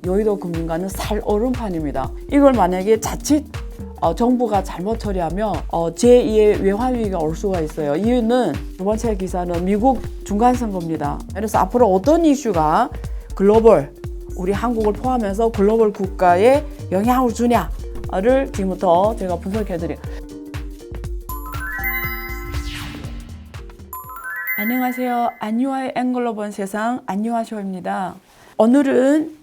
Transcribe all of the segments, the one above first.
여의도 금융가는 살 얼음판입니다. 이걸 만약에 자칫 정부가 잘못 처리하면 제2의 외환위기가 올 수가 있어요. 이유는 두 번째 기사는 미국 중간선거입니다. 그래서 앞으로 어떤 이슈가 글로벌, 우리 한국을 포함해서 글로벌 국가에 영향을 주냐를 지금부터 제가 분석해드릴게요. 안녕하세요. 안유아의 앵글로 본 세상 안유아쇼입니다. 오늘은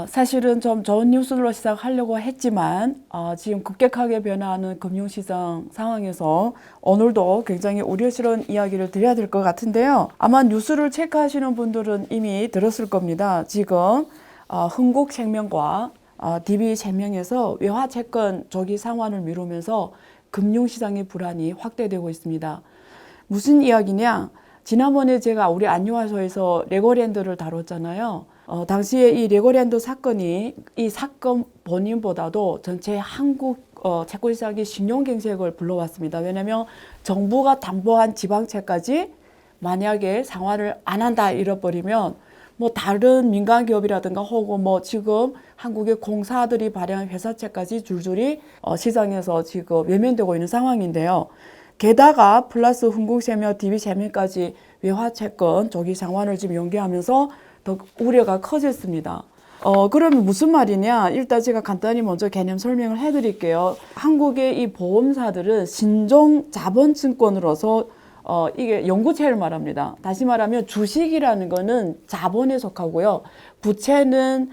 사실은 좀 좋은 뉴스로 시작하려고 했지만 지금 급격하게 변화하는 금융시장 상황에서 오늘도 굉장히 우려스러운 이야기를 드려야 될 것 같은데요. 아마 뉴스를 체크하시는 분들은 이미 들었을 겁니다. 지금 흥국생명과 DB생명에서 외화채권 조기 상환을 미루면서 금융시장의 불안이 확대되고 있습니다. 무슨 이야기냐? 지난번에 제가 우리 안유아쇼에서 레고랜드를 다뤘잖아요. 당시에 이 레고랜드 사건이 이 사건 본인보다도 전체 한국 채권시장의 신용경색을 불러왔습니다. 왜냐하면 정부가 담보한 지방채까지 만약에 상환을 안 한다 잃어버리면 뭐 다른 민간 기업이라든가 혹은 뭐 지금 한국의 공사들이 발행한 회사채까지 줄줄이 시장에서 지금 외면되고 있는 상황인데요. 게다가 플러스 흥국생명, DB생명까지 외화채권 조기 상환을 지금 연기하면서 더 우려가 커졌습니다. 그러면 무슨 말이냐? 일단 제가 간단히 먼저 개념 설명을 해드릴게요. 한국의 이 보험사들은 신종 자본증권으로서 이게 연구체를 말합니다. 다시 말하면 주식이라는 거는 자본에 속하고요. 부채는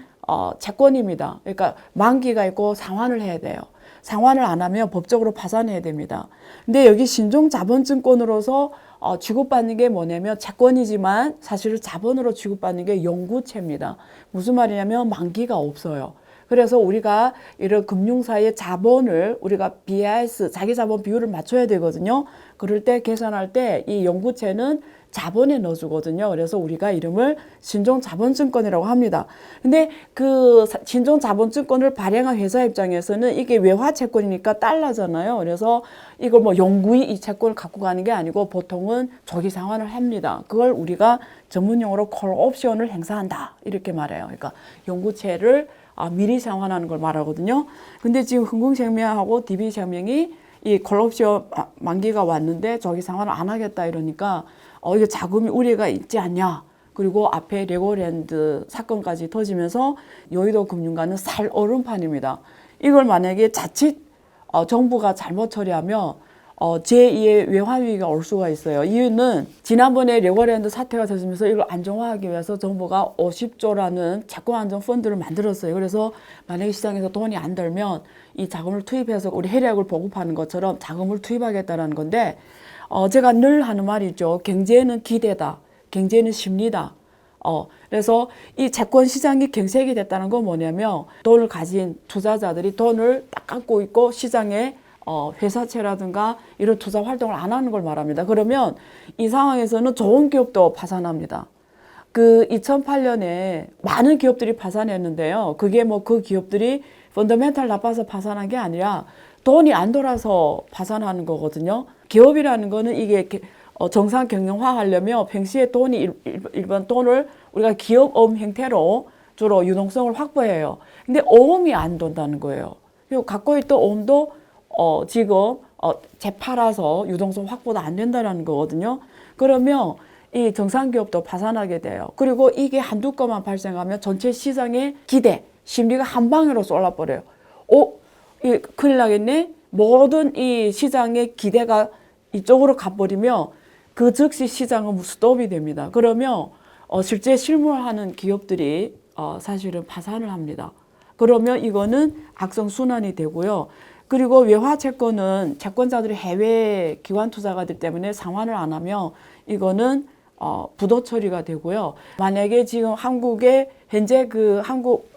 채권입니다. 그러니까 만기가 있고 상환을 해야 돼요. 상환을 안 하면 법적으로 파산해야 됩니다. 근데 여기 신종자본증권으로서 취급받는 게 뭐냐면 채권이지만 사실은 자본으로 취급받는 게 연구채입니다. 무슨 말이냐면 만기가 없어요. 그래서 우리가 이런 금융사의 자본을 우리가 BIS, 자기 자본 비율을 맞춰야 되거든요. 그럴 때 계산할 때 이 연구채는 자본에 넣어주거든요. 그래서 우리가 이름을 신종자본증권이라고 합니다. 근데 그 신종자본증권을 발행한 회사 입장에서는 이게 외화채권이니까 달러잖아요. 그래서 이걸 뭐 영구히 이 채권을 갖고 가는 게 아니고 보통은 조기 상환을 합니다. 그걸 우리가 전문용어로 콜 옵션을 행사한다 이렇게 말해요. 그러니까 연구채를 미리 상환하는 걸 말하거든요. 근데 지금 흥국생명하고 DB생명이 이 콜옵션 만기가 왔는데 조기 상환을 안 하겠다 이러니까 이게 자금이 우려가 있지 않냐. 그리고 앞에 레고랜드 사건까지 터지면서 여의도 금융가는 살 얼음판입니다. 이걸 만약에 자칫 정부가 잘못 처리하면 제2의 외환위기가 올 수가 있어요. 이유는 지난번에 레고랜드 사태가 터지면서 이걸 안정화하기 위해서 정부가 50조라는 채권안정펀드를 만들었어요. 그래서 만약에 시장에서 돈이 안 들면 이 자금을 투입해서 우리 혜택을 보급하는 것처럼 자금을 투입하겠다는 건데 제가 늘 하는 말이 있죠. 경제는 기대다. 경제는 심리다. 그래서 이 채권 시장이 경색이 됐다는 건 뭐냐면 돈을 가진 투자자들이 돈을 딱 갖고 있고 시장에 회사채라든가 이런 투자 활동을 안 하는 걸 말합니다. 그러면 이 상황에서는 좋은 기업도 파산합니다. 그 2008년에 많은 기업들이 파산했는데요. 그게 뭐 그 기업들이 펀더멘탈 나빠서 파산한 게 아니라 돈이 안 돌아서 파산하는 거거든요. 기업이라는 거는 이게 정상 경영화 하려면 평시에 돈이 일반 돈을 우리가 기업어음 형태로 주로 유동성을 확보해요. 근데 어음이 안 돈다는 거예요. 그리고 갖고 있던 어음도 지금 재팔아서 유동성 확보가 안 된다는 거거든요. 그러면 이 정상기업도 파산하게 돼요. 그리고 이게 한두 건만 발생하면 전체 시장의 기대, 심리가 한 방으로 쏠라버려요. 큰일 나겠네? 모든 이 시장의 기대가 이쪽으로 가버리면 그 즉시 시장은 스톱이 됩니다. 그러면 실제 실무하는 기업들이 사실은 파산을 합니다. 그러면 이거는 악성순환이 되고요. 그리고 외화채권은 채권자들이 해외 기관 투자가 되기 때문에 상환을 안 하면 이거는 부도 처리가 되고요. 만약에 지금 한국에 현재 그 한국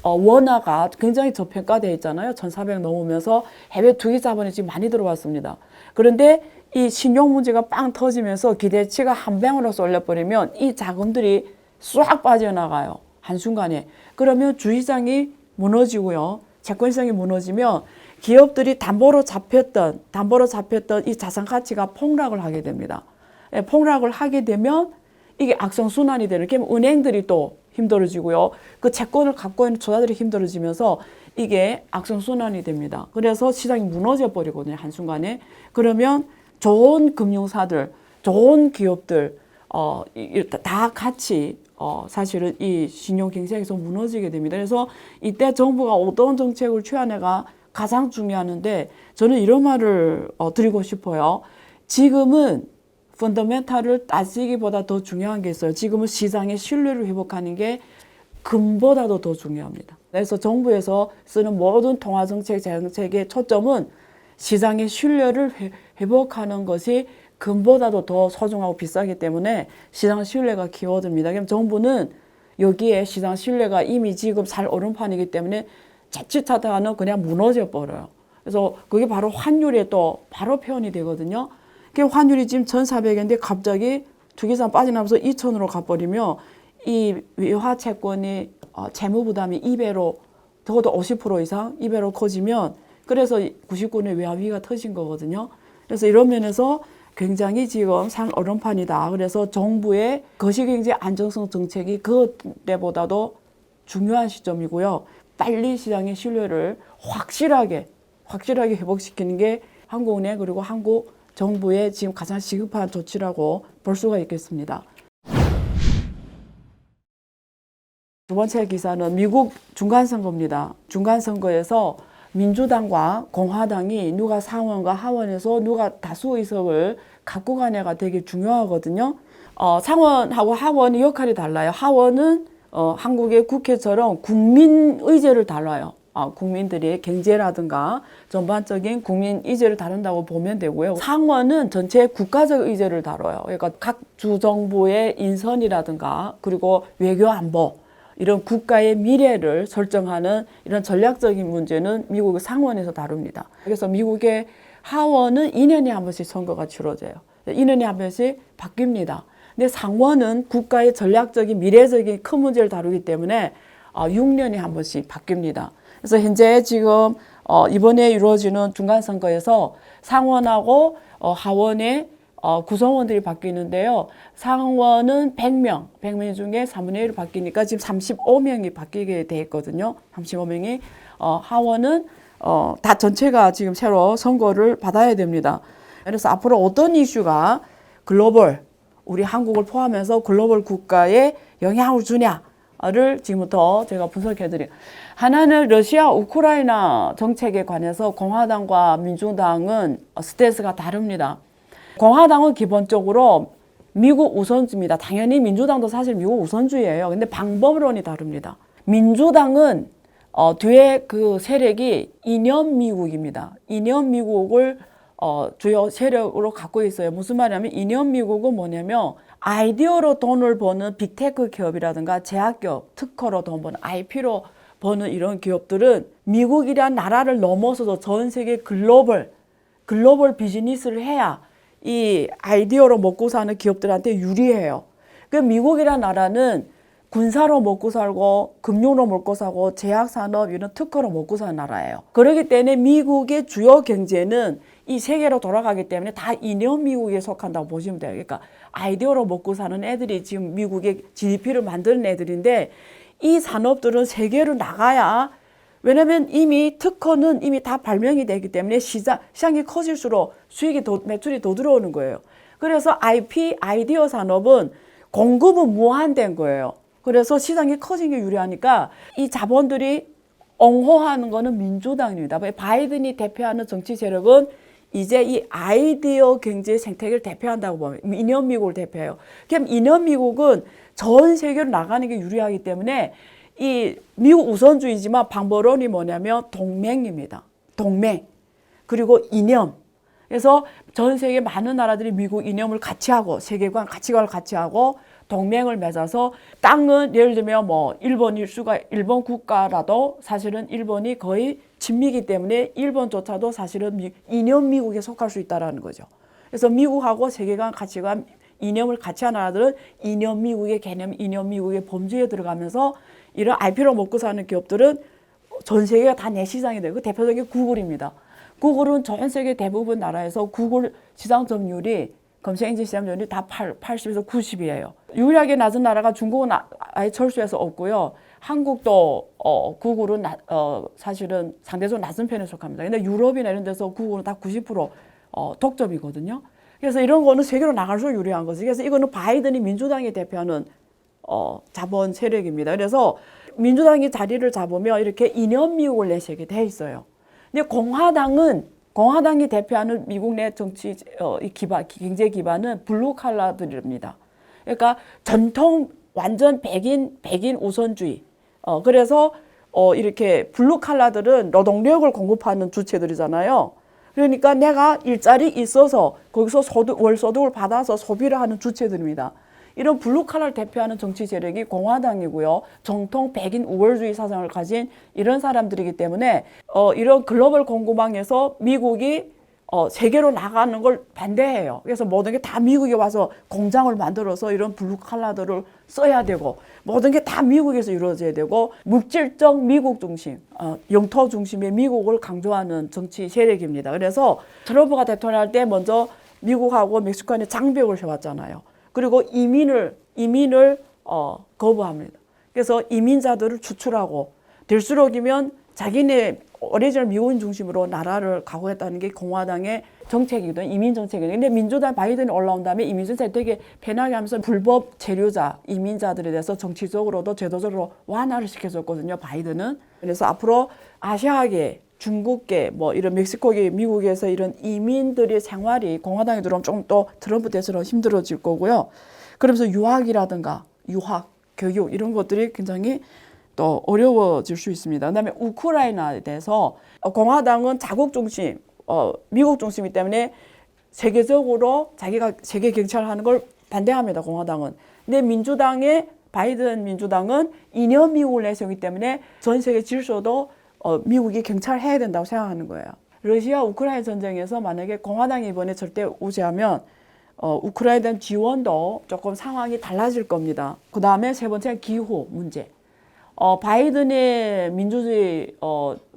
원화가 굉장히 저평가되어 있잖아요. 1,400 넘으면서 해외 투기 자본이 지금 많이 들어왔습니다. 그런데 이 신용 문제가 빵 터지면서 기대치가 한 방으로 쏠려버리면 이 자금들이 싹 빠져나가요. 한순간에. 그러면 주시장이 무너지고요. 채권시장이 무너지면 기업들이 담보로 잡혔던 이 자산 가치가 폭락을 하게 됩니다. 폭락을 하게 되면 이게 악성순환이 되는 게 은행들이 또 힘들어지고요. 그 채권을 갖고 있는 투자들이 힘들어지면서 이게 악성순환이 됩니다. 그래서 시장이 무너져 버리거든요, 한순간에. 그러면 좋은 금융사들, 좋은 기업들 다 같이 사실은 이 신용 경쟁에서 무너지게 됩니다. 그래서 이때 정부가 어떤 정책을 취하느냐가 가장 중요한데 저는 이런 말을 드리고 싶어요. 지금은 펀더멘탈을 따지기보다 더 중요한 게 있어요. 지금은 시장의 신뢰를 회복하는 게 금보다도 더 중요합니다. 그래서 정부에서 쓰는 모든 통화정책, 정책의 초점은 시장의 신뢰를 회복하는 것이 금보다도 더 소중하고 비싸기 때문에 시장 신뢰가 키워드입니다. 그럼 정부는 여기에 시장 신뢰가 이미 지금 살 오름판이기 때문에 자칫하다가는 그냥 무너져 버려요. 그래서 그게 바로 환율에 또 바로 표현이 되거든요. 그 환율이 지금 1,400엔인데 갑자기 투기산 빠져나면서 2,000으로 가버리면 이 외화 채권이 채무 부담이 2배로 적어도 50% 이상 2배로 커지면 그래서 99년에 외화위기가 터진 거거든요. 그래서 이런 면에서 굉장히 지금 산 얼음판이다. 그래서 정부의 거시경제 안정성 정책이 그때보다도 중요한 시점이고요. 빨리 시장의 신뢰를 확실하게 회복시키는 게 한국은행 그리고 한국 정부의 지금 가장 시급한 조치라고 볼 수가 있겠습니다. 두 번째 기사는 미국 중간선거입니다. 중간선거에서 민주당과 공화당이 누가 상원과 하원에서 누가 다수 의석을 갖고 가냐가 되게 중요하거든요. 상원하고 하원이 역할이 달라요. 하원은 한국의 국회처럼 국민 의제를 다뤄요. 국민들의 경제라든가 전반적인 국민 의제를 다룬다고 보면 되고요. 상원은 전체 국가적 의제를 다뤄요. 그러니까 각 주정부의 인선이라든가 그리고 외교 안보 이런 국가의 미래를 설정하는 이런 전략적인 문제는 미국의 상원에서 다룹니다. 그래서 미국의 하원은 2년에 한 번씩 선거가 치러져요. 2년에 한 번씩 바뀝니다. 근데 상원은 국가의 전략적인 미래적인 큰 문제를 다루기 때문에 6년에 한 번씩 바뀝니다. 그래서 현재 지금 이번에 이루어지는 중간선거에서 상원하고 하원의 구성원들이 바뀌는데요. 상원은 100명 중에 4분의 1을 바뀌니까 지금 35명이 바뀌게 돼 있거든요. 35명이. 하원은 다 전체가 지금 새로 선거를 받아야 됩니다. 그래서 앞으로 어떤 이슈가 글로벌, 우리 한국을 포함해서 글로벌 국가에 영향을 주냐를 지금부터 제가 분석해드려요. 하나는 러시아 우크라이나 정책에 관해서 공화당과 민주당은 스탠스가 다릅니다. 공화당은 기본적으로 미국 우선주입니다. 당연히 민주당도 사실 미국 우선주의예요. 근데 방법론이 다릅니다. 민주당은 뒤에 그 세력이 이념 미국입니다. 이념 미국을 주요 세력으로 갖고 있어요. 무슨 말이냐면 이념 미국은 뭐냐면 아이디어로 돈을 버는 빅테크 기업이라든가 제약기업, 특허로 돈 버는 IP로 버는 이런 기업들은 미국이란 나라를 넘어서서 전 세계 글로벌 비즈니스를 해야 이 아이디어로 먹고 사는 기업들한테 유리해요. 그 미국이란 나라는 군사로 먹고 살고 금융으로 먹고 살고 제약산업 이런 특허로 먹고 사는 나라예요. 그렇기 때문에 미국의 주요 경제는 이 세계로 돌아가기 때문에 다 이념 미국에 속한다고 보시면 돼요. 그러니까 아이디어로 먹고 사는 애들이 지금 미국의 GDP를 만드는 애들인데 이 산업들은 세계로 나가야 왜냐면 이미 특허는 이미 다 발명이 되기 때문에 시장이 커질수록 매출이 더 들어오는 거예요. 그래서 아이디어 산업은 공급은 무한된 거예요. 그래서 시장이 커진 게 유리하니까 이 자본들이 옹호하는 거는 민주당입니다. 바이든이 대표하는 정치 세력은 이제 이 아이디어 경제 생태계를 대표한다고 보면 이념 미국을 대표해요. 그럼 이념 미국은 전 세계로 나가는 게 유리하기 때문에 이 미국 우선주의지만 방법론이 뭐냐면 동맹입니다. 동맹. 그리고 이념. 그래서 전 세계 많은 나라들이 미국 이념을 같이 하고 세계관, 가치관을 같이 하고 동맹을 맺어서 땅은 예를 들면 뭐 일본 국가라도 사실은 일본이 거의 친미이기 때문에 일본조차도 사실은 이념 미국에 속할 수 있다라는 거죠. 그래서 미국하고 세계관, 가치관, 이념을 같이 하는 나라들은 이념 미국의 개념, 이념 미국의 범주에 들어가면서 이런 IP로 먹고 사는 기업들은 전 세계가 다 내 시장이 돼요. 그 대표적인 구글입니다. 구글은 전 세계 대부분 나라에서 구글 시장 점유율이 검색 엔진 시장 점유율이 다 80에서 90이에요. 유일하게 낮은 나라가 중국은 아예 철수해서 없고요. 한국도 구글은 사실은 상대적으로 낮은 편에 속합니다. 근데 유럽이나 이런 데서 구글은 다 90% 독점이거든요. 그래서 이런 거는 세계로 나갈수록 유리한 거지. 그래서 이거는 바이든이 민주당이 대표하는 자본 세력입니다. 그래서 민주당이 자리를 잡으면 이렇게 이념 미국을 내세우게 돼 있어요. 근데 공화당이 대표하는 미국 내 정치 경제 기반은 블루 칼라들입니다. 그러니까 전통 완전 백인 우선주의. 그래서 이렇게 블루 칼라들은 노동력을 공급하는 주체들이잖아요. 그러니까 내가 일자리 있어서 거기서 월소득을 받아서 소비를 하는 주체들입니다. 이런 블루칼라를 대표하는 정치 세력이 공화당이고요. 정통 백인 우월주의 사상을 가진 이런 사람들이기 때문에 이런 글로벌 공급망에서 미국이 세계로 나가는 걸 반대해요. 그래서 모든 게 다 미국에 와서 공장을 만들어서 이런 블루칼라들을 써야 되고 모든 게 다 미국에서 이루어져야 되고 물질적 미국 중심, 영토 중심의 미국을 강조하는 정치 세력입니다. 그래서 트럼프가 대통령 할 때 먼저 미국하고 멕시코에 장벽을 세웠잖아요. 그리고 이민을 거부합니다. 그래서 이민자들을 추출하고 될수록이면 자기네 오리지널 미국인 중심으로 나라를 가고했다는 게 공화당의 정책이거든, 이민 정책이거든. 근데 민주당 바이든이 올라온 다음에 이민 정책 되게 편하게 하면서 불법 체류자, 이민자들에 대해서 정치적으로도 제도적으로 완화를 시켜줬거든요, 바이든은. 그래서 앞으로 아시아계, 중국계, 뭐 이런 멕시코계, 미국에서 이런 이민들의 생활이 공화당에 들어오면 좀 또 트럼프 대처럼 힘들어질 거고요. 그러면서 유학, 교육 이런 것들이 굉장히 또 어려워질 수 있습니다. 그다음에 우크라이나에 대해서 공화당은 자국 중심, 미국 중심이기 때문에 세계적으로 자기가 세계 경찰하는 걸 반대합니다. 공화당은. 근데 바이든 민주당은 이념 미국을 내세우기 때문에 전 세계 질서도 미국이 경찰해야 된다고 생각하는 거예요. 러시아 우크라이나 전쟁에서 만약에 공화당이 이번에 절대 우세하면 우크라이나에 대한 지원도 조금 상황이 달라질 겁니다. 그 다음에 세 번째는 기후 문제. 바이든의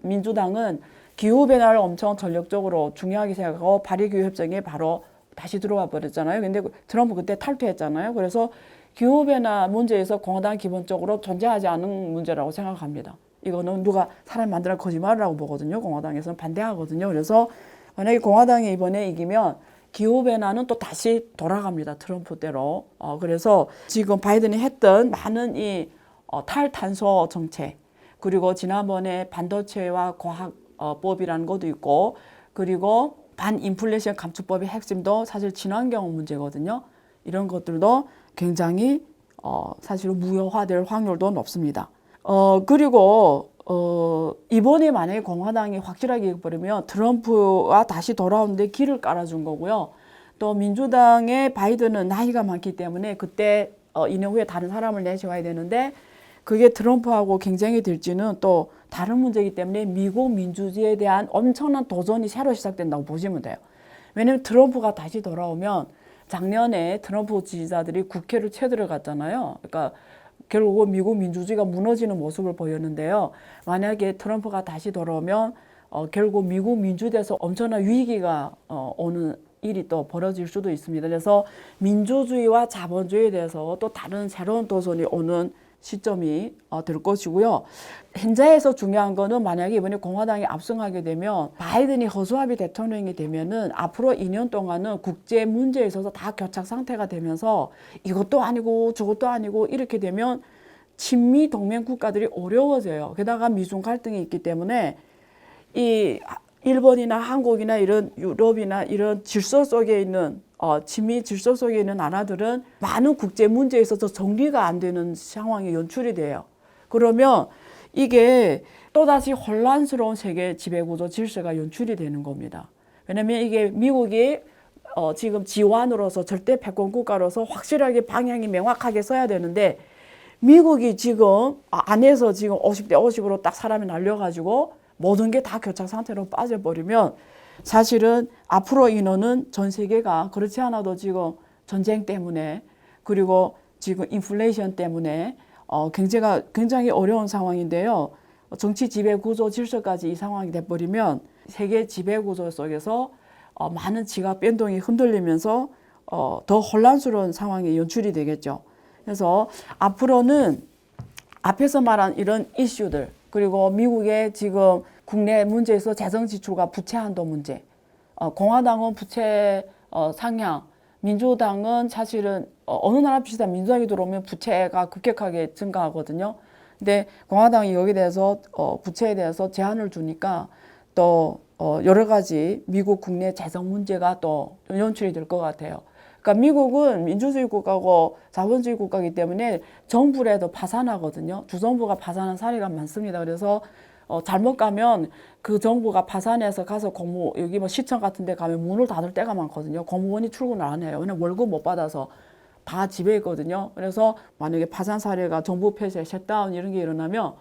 민주당은 기후변화를 엄청 전력적으로 중요하게 생각하고 파리기후협정에 바로 다시 들어와 버렸잖아요. 근데 트럼프 그때 탈퇴했잖아요. 그래서 기후변화 문제에서 공화당은 기본적으로 존재하지 않은 문제라고 생각합니다. 이거는 누가 사람 만들어 거짓말이라고 보거든요. 공화당에서는 반대하거든요. 그래서 만약에 공화당이 이번에 이기면 기후변화는 또 다시 돌아갑니다. 트럼프대로. 그래서 지금 바이든이 했던 많은 이 탈탄소 정책, 그리고 지난번에 반도체와 과학법이라는 것도 있고, 그리고 반인플레이션 감축법의 핵심도 사실 친환경 문제거든요. 이런 것들도 굉장히 사실은 무효화될 확률도 높습니다. 그리고 이번에 만약에 공화당이 확실하게 이겨버리면 트럼프가 다시 돌아오는데 길을 깔아준 거고요. 또 민주당의 바이든은 나이가 많기 때문에 그때 2년 후에 다른 사람을 내세워야 되는데 그게 트럼프하고 경쟁이 될지는 또 다른 문제이기 때문에 미국 민주주의에 대한 엄청난 도전이 새로 시작된다고 보시면 돼요. 왜냐하면 트럼프가 다시 돌아오면 작년에 트럼프 지지자들이 국회를 쳐들어갔잖아요. 그러니까 결국 미국 민주주의가 무너지는 모습을 보였는데요. 만약에 트럼프가 다시 돌아오면 결국 미국 민주주의에서 엄청난 위기가 오는 일이 또 벌어질 수도 있습니다. 그래서 민주주의와 자본주의에 대해서 또 다른 새로운 도전이 오는 시점이 될 것이고요. 현재에서 중요한 거는 만약에 이번에 공화당이 압승하게 되면 바이든이 허수아비 대통령이 되면은 앞으로 2년 동안은 국제 문제에 있어서 다 교착 상태가 되면서 이것도 아니고 저것도 아니고 이렇게 되면 친미 동맹 국가들이 어려워져요. 게다가 미중 갈등이 있기 때문에 이 일본이나 한국이나 이런 유럽이나 이런 질서 속에 있는 친미 질서 속에 있는 나라들은 많은 국제 문제에 있어서 정리가 안 되는 상황이 연출이 돼요. 그러면 이게 또다시 혼란스러운 세계 지배구조 질서가 연출이 되는 겁니다. 왜냐하면 이게 미국이 지금 지원으로서 절대 패권 국가로서 확실하게 방향이 명확하게 서야 되는데 미국이 지금 안에서 지금 50대 50으로 딱 사람이 날려가지고 모든 게 다 교착 상태로 빠져버리면 사실은 앞으로 인원은 전 세계가 그렇지 않아도 지금 전쟁 때문에 그리고 지금 인플레이션 때문에 경제가 굉장히 어려운 상황인데요. 정치 지배 구조 질서까지 이 상황이 돼버리면 세계 지배 구조 속에서 많은 지각 변동이 흔들리면서 더 혼란스러운 상황이 연출이 되겠죠. 그래서 앞으로는 앞에서 말한 이런 이슈들, 그리고 미국의 지금 국내 문제에서 재정 지출과 부채 한도 문제, 공화당은 부채 상향, 민주당은 사실은 어느 나라 비슷한 민주당이 들어오면 부채가 급격하게 증가하거든요. 근데 공화당이 여기에 대해서 부채에 대해서 제한을 주니까 또 여러 가지 미국 국내 재정 문제가 또 연출이 될 것 같아요. 그러니까 미국은 민주주의 국가고 자본주의 국가이기 때문에 정부라도 파산하거든요. 주정부가 파산한 사례가 많습니다. 그래서 잘못 가면 그 정부가 파산해서 가서 여기 뭐 시청 같은 데 가면 문을 닫을 때가 많거든요. 공무원이 출근을 안 해요. 왜냐면 월급 못 받아서 다 집에 있거든요. 그래서 만약에 파산 사례가 정부 폐쇄, 셧다운 이런 게 일어나면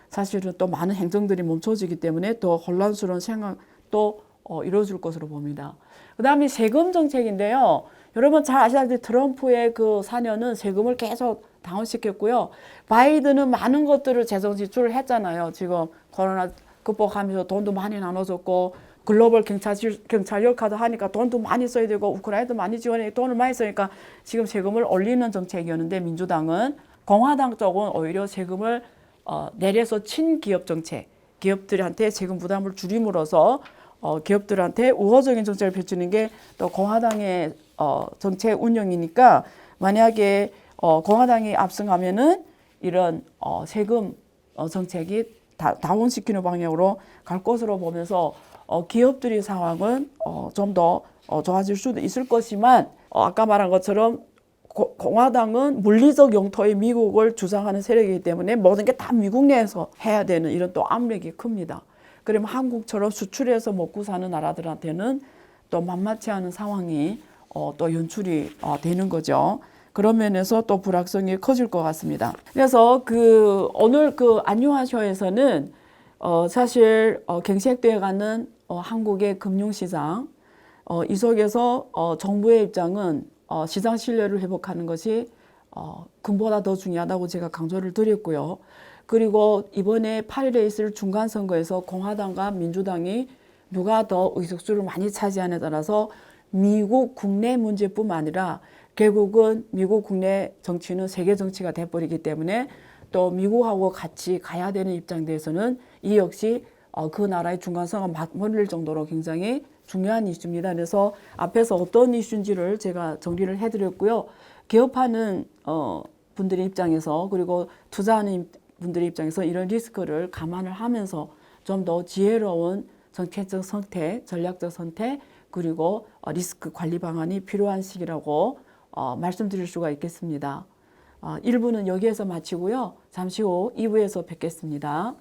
사실은 또 많은 행정들이 멈춰지기 때문에 또 혼란스러운 생각도 이루어질 것으로 봅니다. 그 다음에 세금 정책인데요. 여러분 잘 아시다시피 트럼프의 그 4년은 세금을 계속 다운시켰고요. 바이든은 많은 것들을 재정 지출을 했잖아요. 지금 코로나 극복하면서 돈도 많이 나눠줬고 글로벌 경찰력 카드 하니까 돈도 많이 써야 되고 우크라이나도 많이 지원해 돈을 많이 쓰니까 지금 세금을 올리는 정책이었는데 민주당은 공화당 쪽은 오히려 세금을 내려서 친기업 정책, 기업들한테 세금 부담을 줄임으로써 기업들한테 우호적인 정책을 펼치는 게 또 공화당의 정책 운영이니까 만약에 공화당이 압승하면은 이런 세금 정책이 다운시키는 방향으로 갈 것으로 보면서 기업들의 상황은 좀 더 좋아질 수도 있을 것이지만 아까 말한 것처럼 공화당은 물리적 영토의 미국을 주장하는 세력이기 때문에 모든 게 다 미국 내에서 해야 되는 이런 또 압력이 큽니다. 그러면 한국처럼 수출해서 먹고 사는 나라들한테는 또 만만치 않은 상황이 또 연출이 되는 거죠. 그런 면에서 또 불확성이 커질 것 같습니다. 그래서 오늘 안유화 쇼에서는 사실 경색되어 가는 한국의 금융시장, 이 속에서 정부의 입장은 시장 신뢰를 회복하는 것이 금보다 더 중요하다고 제가 강조를 드렸고요. 그리고 이번에 8일에 있을 중간선거에서 공화당과 민주당이 누가 더 의석수를 많이 차지하느냐에 따라서 미국 국내 문제뿐만 아니라 결국은 미국 국내 정치는 세계 정치가 돼버리기 때문에 또 미국하고 같이 가야 되는 입장에 대해서는 이 역시 그 나라의 중간선거 맞물릴 정도로 굉장히 중요한 이슈입니다. 그래서 앞에서 어떤 이슈인지를 제가 정리를 해드렸고요. 개업하는 분들의 입장에서 그리고 투자하는 분들의 입장에서 이런 리스크를 감안을 하면서 좀 더 지혜로운 정책적 선택, 전략적 선택, 그리고 리스크 관리 방안이 필요한 시기라고 말씀드릴 수가 있겠습니다. 1부는 여기에서 마치고요. 잠시 후 2부에서 뵙겠습니다.